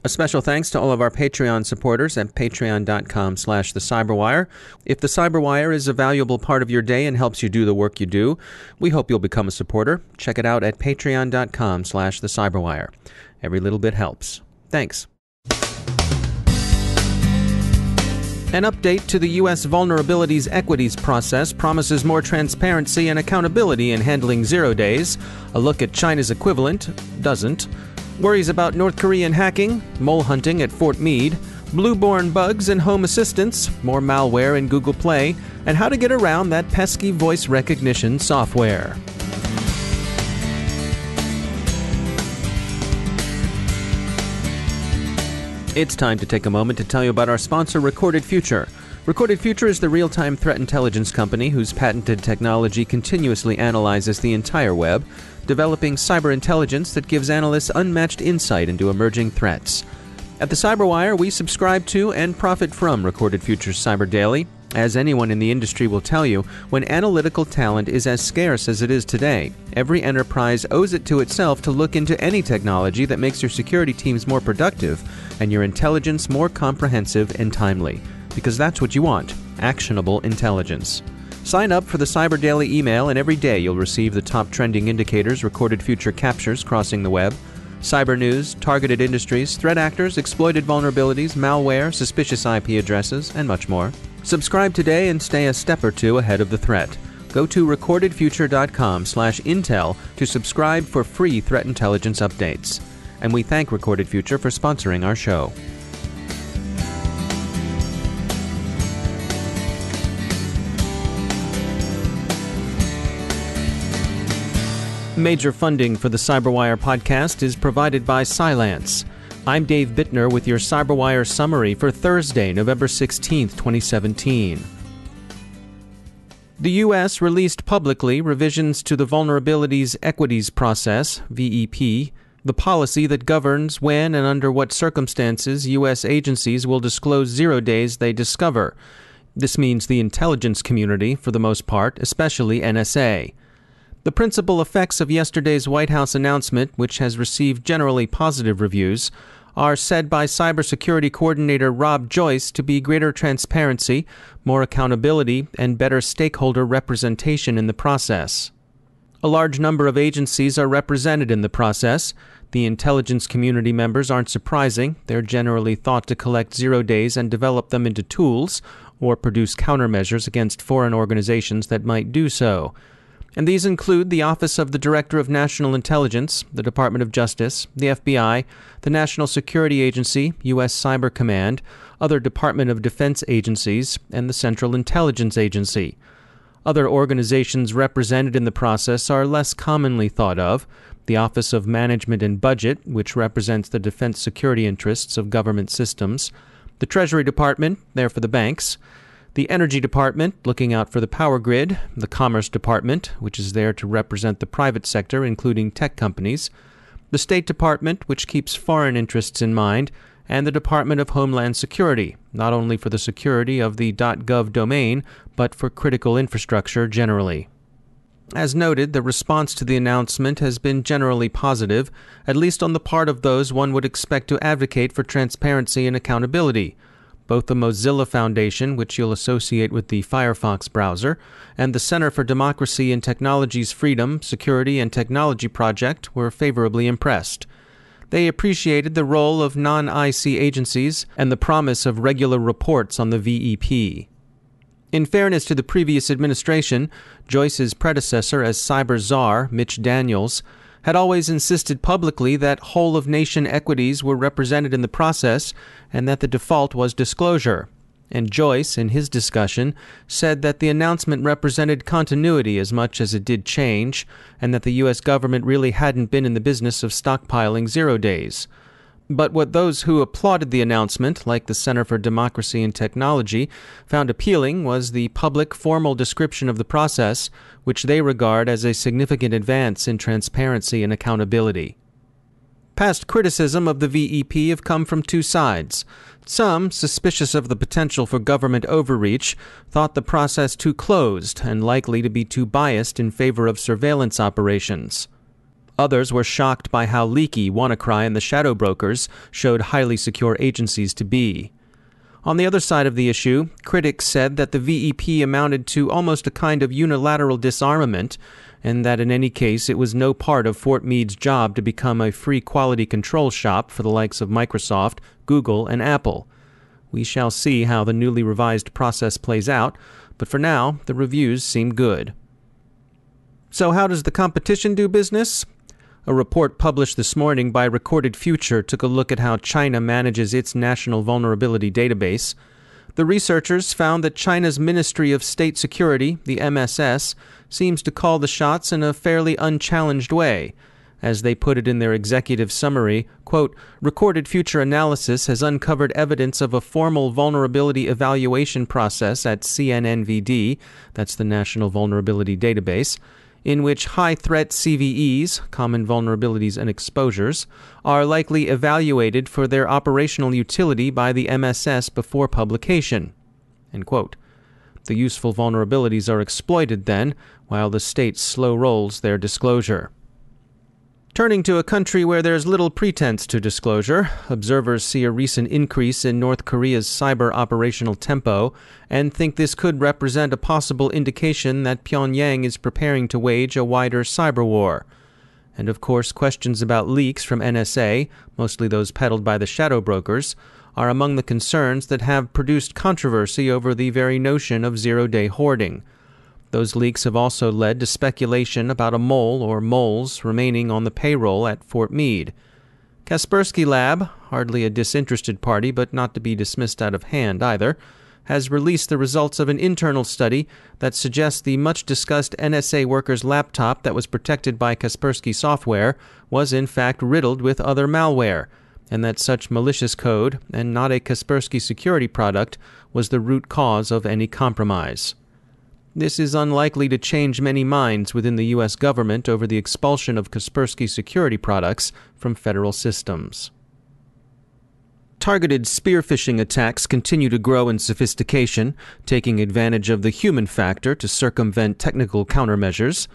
A special thanks to all of our Patreon supporters at patreon.com/thecyberwire. If the Cyberwire is a valuable part of your day and helps you do the work you do, we hope you'll become a supporter. Check it out at patreon.com/thecyberwire. Every little bit helps. Thanks. An update to the US Vulnerabilities Equities Process promises more transparency and accountability in handling 0 days. A look at China's equivalent doesn't. Worries about North Korean hacking, mole hunting at Fort Meade, BlueBorne bugs and home assistants, more malware in Google Play, and how to get around that pesky voice recognition software. It's time to take a moment to tell you about our sponsor, Recorded Future. Recorded Future is the real-time threat intelligence company whose patented technology continuously analyzes the entire web, developing cyber intelligence that gives analysts unmatched insight into emerging threats. At the Cyberwire, we subscribe to and profit from Recorded Future's Cyber Daily. As anyone in the industry will tell you, when analytical talent is as scarce as it is today, every enterprise owes it to itself to look into any technology that makes your security teams more productive and your intelligence more comprehensive and timely. Because that's what you want, actionable intelligence. Sign up for the Cyber Daily email and every day you'll receive the top trending indicators Recorded Future captures crossing the web. Cyber news, targeted industries, threat actors, exploited vulnerabilities, malware, suspicious IP addresses, and much more. Subscribe today and stay a step or two ahead of the threat. Go to recordedfuture.com/intel to subscribe for free threat intelligence updates. And we thank Recorded Future for sponsoring our show. Major funding for the Cyberwire podcast is provided by Cylance. I'm Dave Bittner with your Cyberwire summary for Thursday, November 16, 2017. The U.S. released publicly revisions to the Vulnerabilities Equities Process, VEP, the policy that governs when and under what circumstances U.S. agencies will disclose 0 days they discover. This means the intelligence community, for the most part, especially NSA. The principal effects of yesterday's White House announcement, which has received generally positive reviews, are said by Cybersecurity Coordinator Rob Joyce to be greater transparency, more accountability, and better stakeholder representation in the process. A large number of agencies are represented in the process. The intelligence community members aren't surprising. They're generally thought to collect 0 days and develop them into tools, or produce countermeasures against foreign organizations that might do so. And these include the Office of the Director of National Intelligence, the Department of Justice, the FBI, the National Security Agency, U.S. Cyber Command, other Department of Defense agencies, and the Central Intelligence Agency. Other organizations represented in the process are less commonly thought of: the Office of Management and Budget, which represents the defense security interests of government systems, the Treasury Department, there for the banks, the Energy Department, looking out for the power grid, the Commerce Department, which is there to represent the private sector, including tech companies, the State Department, which keeps foreign interests in mind, and the Department of Homeland Security, not only for the security of the .gov domain, but for critical infrastructure generally. As noted, the response to the announcement has been generally positive, at least on the part of those one would expect to advocate for transparency and accountability. Both the Mozilla Foundation, which you'll associate with the Firefox browser, and the Center for Democracy and Technology's Freedom, Security, and Technology Project were favorably impressed. They appreciated the role of non-IC agencies and the promise of regular reports on the VEP. In fairness to the previous administration, Joyce's predecessor as Cyber Czar, Mitch Daniels, had always insisted publicly that whole-of-nation equities were represented in the process and that the default was disclosure. And Joyce, in his discussion, said that the announcement represented continuity as much as it did change, and that the U.S. government really hadn't been in the business of stockpiling 0 days. But what those who applauded the announcement, like the Center for Democracy and Technology, found appealing was the public, formal description of the process, which they regard as a significant advance in transparency and accountability. Past criticism of the VEP have come from two sides. Some, suspicious of the potential for government overreach, thought the process too closed and likely to be too biased in favor of surveillance operations. Others were shocked by how leaky WannaCry and the shadow brokers showed highly secure agencies to be. On the other side of the issue, critics said that the VEP amounted to almost a kind of unilateral disarmament, and that in any case it was no part of Fort Meade's job to become a free quality control shop for the likes of Microsoft, Google, and Apple. We shall see how the newly revised process plays out, but for now, the reviews seem good. So how does the competition do business? A report published this morning by Recorded Future took a look at how China manages its National Vulnerability Database. The researchers found that China's Ministry of State Security, the MSS, seems to call the shots in a fairly unchallenged way. As they put it in their executive summary, quote, Recorded Future analysis has uncovered evidence of a formal vulnerability evaluation process at CNNVD, that's the National Vulnerability Database, in which high-threat CVEs, common vulnerabilities and exposures, are likely evaluated for their operational utility by the MSS before publication. End quote. The useful vulnerabilities are exploited then, while the state slow rolls their disclosure. Turning to a country where there's little pretense to disclosure, observers see a recent increase in North Korea's cyber operational tempo and think this could represent a possible indication that Pyongyang is preparing to wage a wider cyber war. And of course, questions about leaks from NSA, mostly those peddled by the shadow brokers, are among the concerns that have produced controversy over the very notion of zero-day hoarding. Those leaks have also led to speculation about a mole or moles remaining on the payroll at Fort Meade. Kaspersky Lab, hardly a disinterested party but not to be dismissed out of hand either, has released the results of an internal study that suggests the much-discussed NSA worker's laptop that was protected by Kaspersky software was in fact riddled with other malware, and that such malicious code, and not a Kaspersky security product, was the root cause of any compromise. This is unlikely to change many minds within the U.S. government over the expulsion of Kaspersky security products from federal systems. Targeted spear phishing attacks continue to grow in sophistication, taking advantage of the human factor to circumvent technical countermeasures.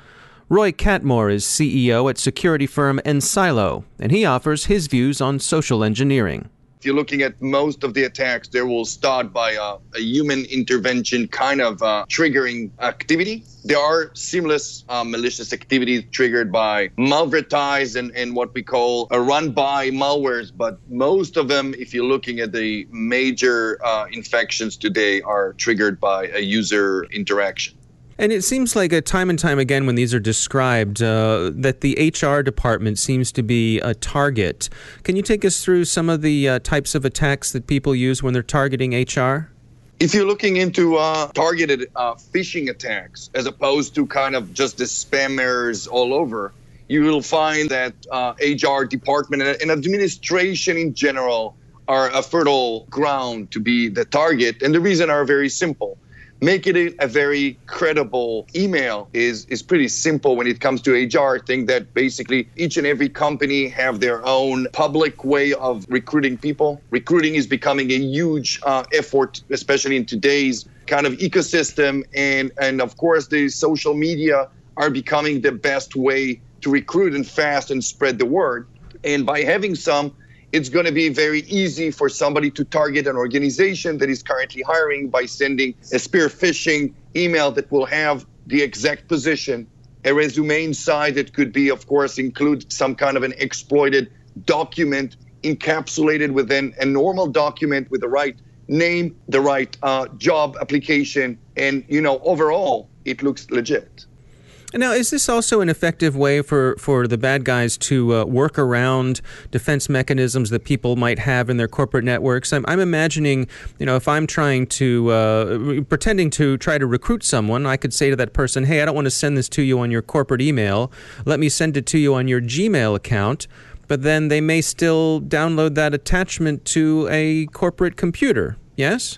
Roy Katmor is CEO at security firm Ensilo, and he offers his views on social engineering. If you're looking at most of the attacks, they will start by a human intervention kind of triggering activity. There are seamless malicious activities triggered by malvertise and what we call run-by malwares. But most of them, if you're looking at the major infections today, are triggered by a user interaction. And it seems like time and time again when these are described that the HR department seems to be a target. Can you take us through some of the types of attacks that people use when they're targeting HR? If you're looking into targeted phishing attacks as opposed to kind of just the spammers all over, you will find that HR department and administration in general are a fertile ground to be the target. And the reason are very simple. Making it a very credible email is pretty simple when it comes to HR. I think that basically each and every company have their own public way of recruiting people. Recruiting is becoming a huge effort, especially in today's kind of ecosystem. And of course, the social media are becoming the best way to recruit and fast and spread the word. And by having some, it's going to be very easy for somebody to target an organization that is currently hiring by sending a spear phishing email that will have the exact position, a resume inside that could be, of course, include some kind of an exploited document encapsulated within a normal document with the right name, the right job application, and, overall, it looks legit. Now, is this also an effective way for the bad guys to work around defense mechanisms that people might have in their corporate networks? I'm imagining, if I'm trying to, pretending to try to recruit someone, I could say to that person, hey, I don't want to send this to you on your corporate email. Let me send it to you on your Gmail account. But then they may still download that attachment to a corporate computer, yes?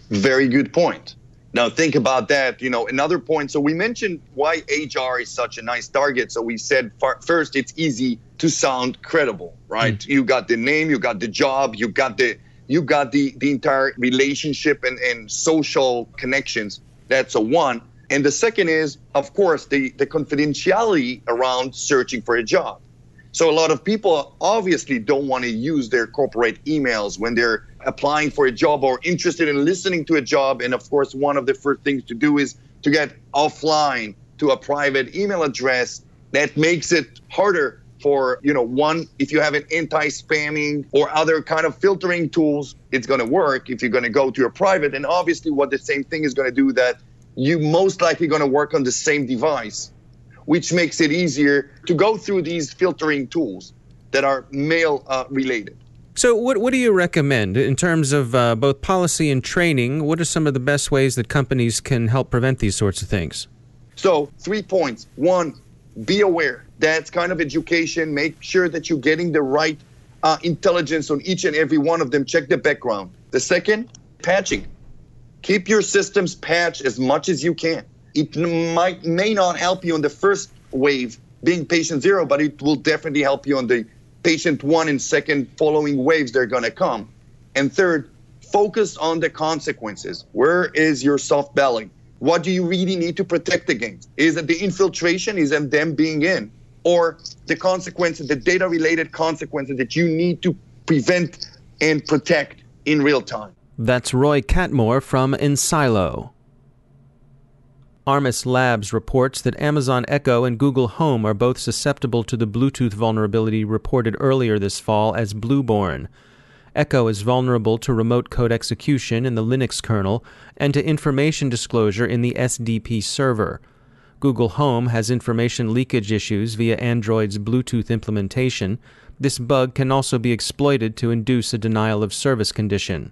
Very good point. Now, think about that. Another point. So we mentioned why HR is such a nice target. So we said first, it's easy to sound credible, right? Mm. You got the name, you got the job, you got the entire relationship and social connections. That's a one. And the second is, of course, the confidentiality around searching for a job. So a lot of people obviously don't want to use their corporate emails when they're applying for a job or interested in listening to a job. And of course, one of the first things to do is to get offline to a private email address. That makes it harder for, one, if you have an anti-spamming or other kind of filtering tools, it's going to work if you're going to go to your private. And obviously what the same thing is going to do, that you most likely going to work on the same device, which makes it easier to go through these filtering tools that are mail related. So what do you recommend in terms of both policy and training? What are some of the best ways that companies can help prevent these sorts of things? So 3 points. 1, be aware. That's kind of education. Make sure that you're getting the right intelligence on each and every one of them. Check the background. The second, patching. Keep your systems patched as much as you can. It may not help you on the first wave, being patient 0, but it will definitely help you on the patient 1 and second following waves that are going to come. And third, focus on the consequences. Where is your soft belly? What do you really need to protect against? Is it the infiltration? Is it them being in? Or the consequences, the data-related consequences that you need to prevent and protect in real time? That's Roy Katmor from Ensilo. Armis Labs reports that Amazon Echo and Google Home are both susceptible to the Bluetooth vulnerability reported earlier this fall as BlueBorne. Echo is vulnerable to remote code execution in the Linux kernel and to information disclosure in the SDP server. Google Home has information leakage issues via Android's Bluetooth implementation. This bug can also be exploited to induce a denial of service condition.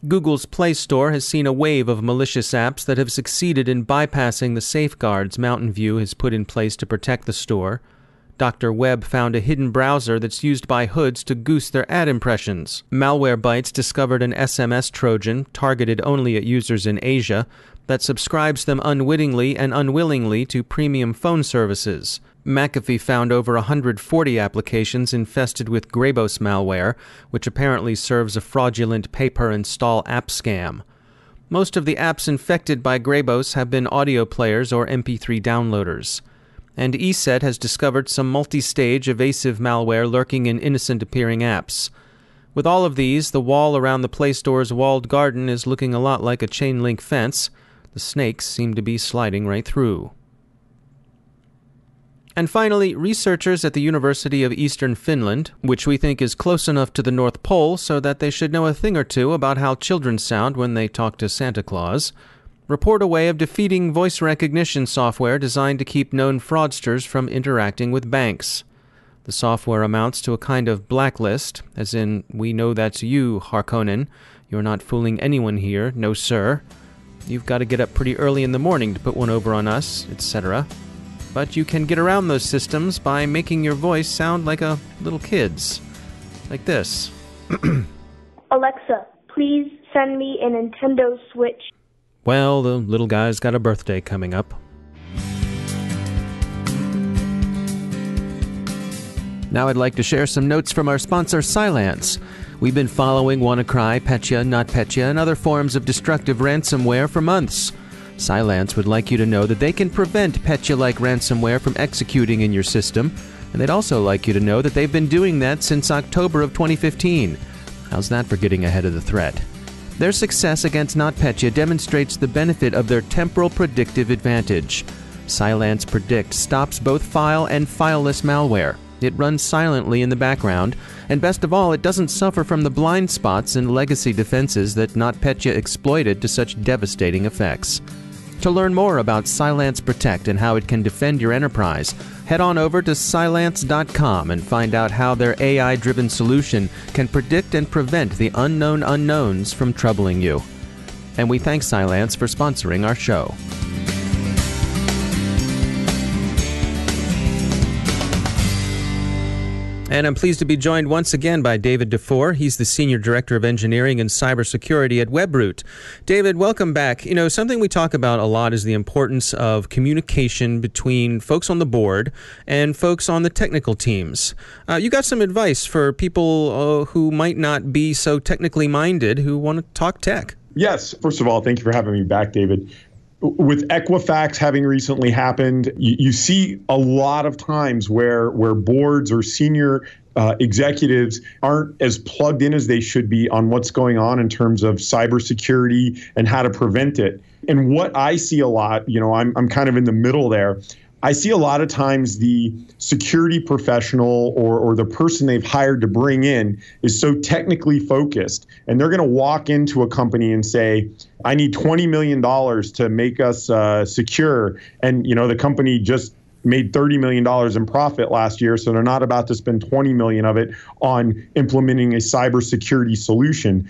Google's Play Store has seen a wave of malicious apps that have succeeded in bypassing the safeguards Mountain View has put in place to protect the store. Dr. Webb found a hidden browser that's used by hoods to goose their ad impressions. Malwarebytes discovered an SMS Trojan targeted only at users in Asia that subscribes them unwittingly and unwillingly to premium phone services. McAfee found over 140 applications infested with Grabos malware, which apparently serves a fraudulent pay-per-install app scam. Most of the apps infected by Grabos have been audio players or MP3 downloaders. And ESET has discovered some multi-stage evasive malware lurking in innocent-appearing apps. With all of these, the wall around the Play Store's walled garden is looking a lot like a chain-link fence. The snakes seem to be sliding right through. And finally, researchers at the University of Eastern Finland, which we think is close enough to the North Pole so that they should know a thing or two about how children sound when they talk to Santa Claus, report a way of defeating voice recognition software designed to keep known fraudsters from interacting with banks. The software amounts to a kind of blacklist, as in, we know that's you, Harkonnen. You're not fooling anyone here, no sir. You've got to get up pretty early in the morning to put one over on us, etc. But you can get around those systems by making your voice sound like a little kid's. Like this. Alexa, please send me a Nintendo Switch. Well, the little guy's got a birthday coming up. Now I'd like to share some notes from our sponsor, Cylance. We've been following WannaCry, Petya, NotPetya, and other forms of destructive ransomware for months. Cylance would like you to know that they can prevent Petya-like ransomware from executing in your system, and they'd also like you to know that they've been doing that since October of 2015. How's that for getting ahead of the threat? Their success against NotPetya demonstrates the benefit of their temporal predictive advantage. Cylance Predict stops both file and fileless malware. It runs silently in the background, and best of all, it doesn't suffer from the blind spots and legacy defenses that NotPetya exploited to such devastating effects. To learn more about Cylance Protect and how it can defend your enterprise, head on over to Cylance.com and find out how their AI-driven solution can predict and prevent the unknown unknowns from troubling you. And we thank Cylance for sponsoring our show. And I'm pleased to be joined once again by David DuFour. He's the Senior Director of Engineering and Cybersecurity at Webroot. David, welcome back. You know, something we talk about a lot is the importance of communication between folks on the board and folks on the technical teams. You got some advice for people who might not be so technically minded who want to talk tech. Yes. First of all, thank you for having me back, David. with Equifax having recently happened, you see a lot of times where boards or senior executives aren't as plugged in as they should be on what's going on in terms of cybersecurity and how to prevent it. And what I see a lot, I'm kind of in the middle there. I see a lot of times the security professional or the person they've hired to bring in is so technically focused, and they're going to walk into a company and say, I need $20 million to make us secure. And, the company just made $30 million in profit last year, so they're not about to spend $20 million of it on implementing a cybersecurity solution.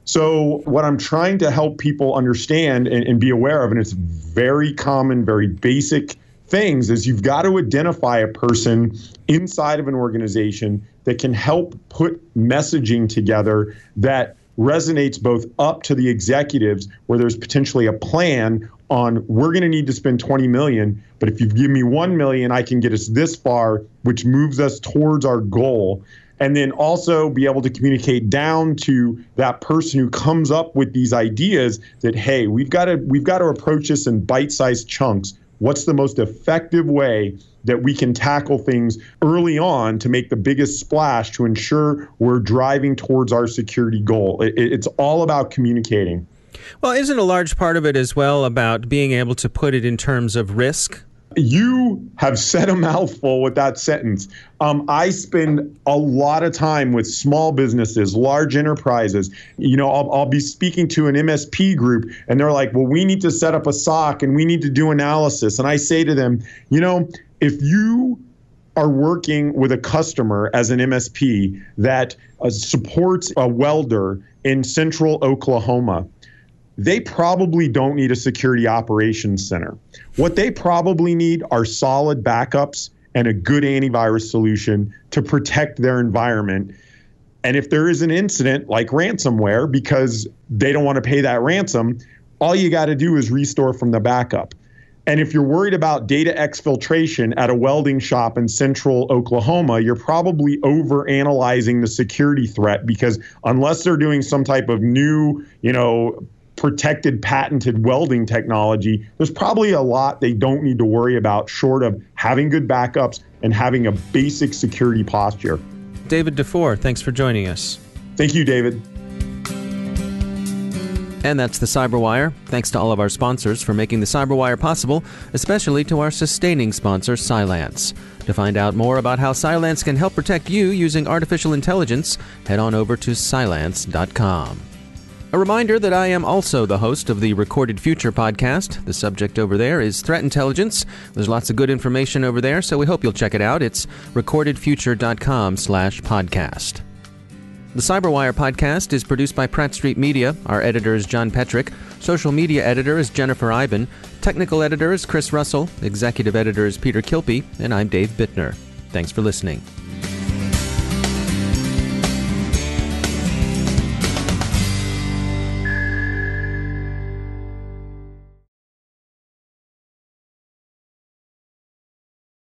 So what I'm trying to help people understand and be aware of, and it's very common, very basic things, is you've got to identify a person inside of an organization that can help put messaging together that resonates both up to the executives, where there's potentially a plan on, we're going to need to spend 20 million, but if you give me 1 million, I can get us this far, which moves us towards our goal. And then also be able to communicate down to that person who comes up with these ideas that, hey, we've got to approach this in bite-sized chunks. What's the most effective way that we can tackle things early on to make the biggest splash to ensure we're driving towards our security goal? It's all about communicating. Well, isn't a large part of it as well about being able to put it in terms of risk? You have said a mouthful with that sentence. I spend a lot of time with small businesses, large enterprises. I'll be speaking to an MSP group, and they're like, well, we need to set up a SOC and we need to do analysis. And I say to them, if you are working with a customer as an MSP that supports a welder in central Oklahoma, they probably don't need a security operations center. What they probably need are solid backups and a good antivirus solution to protect their environment. And if there is an incident like ransomware, because they don't want to pay that ransom, all you got to do is restore from the backup. And if you're worried about data exfiltration at a welding shop in central Oklahoma, you're probably overanalyzing the security threat, because unless they're doing some type of new, protected, patented welding technology, there's probably a lot they don't need to worry about short of having good backups and having a basic security posture. David DuFour, thanks for joining us. Thank you, David. And that's the Cyberwire. Thanks to all of our sponsors for making the Cyberwire possible, especially to our sustaining sponsor, Cylance. To find out more about how Cylance can help protect you using artificial intelligence, head on over to Cylance.com. A reminder that I am also the host of the Recorded Future podcast. The subject over there is threat intelligence. There's lots of good information over there, so we hope you'll check it out. It's recordedfuture.com/podcast. The Cyberwire podcast is produced by Pratt Street Media. Our editor is John Petrick. Social media editor is Jennifer Iben. Technical editor is Chris Russell. Executive editor is Peter Kilpie. And I'm Dave Bittner. Thanks for listening.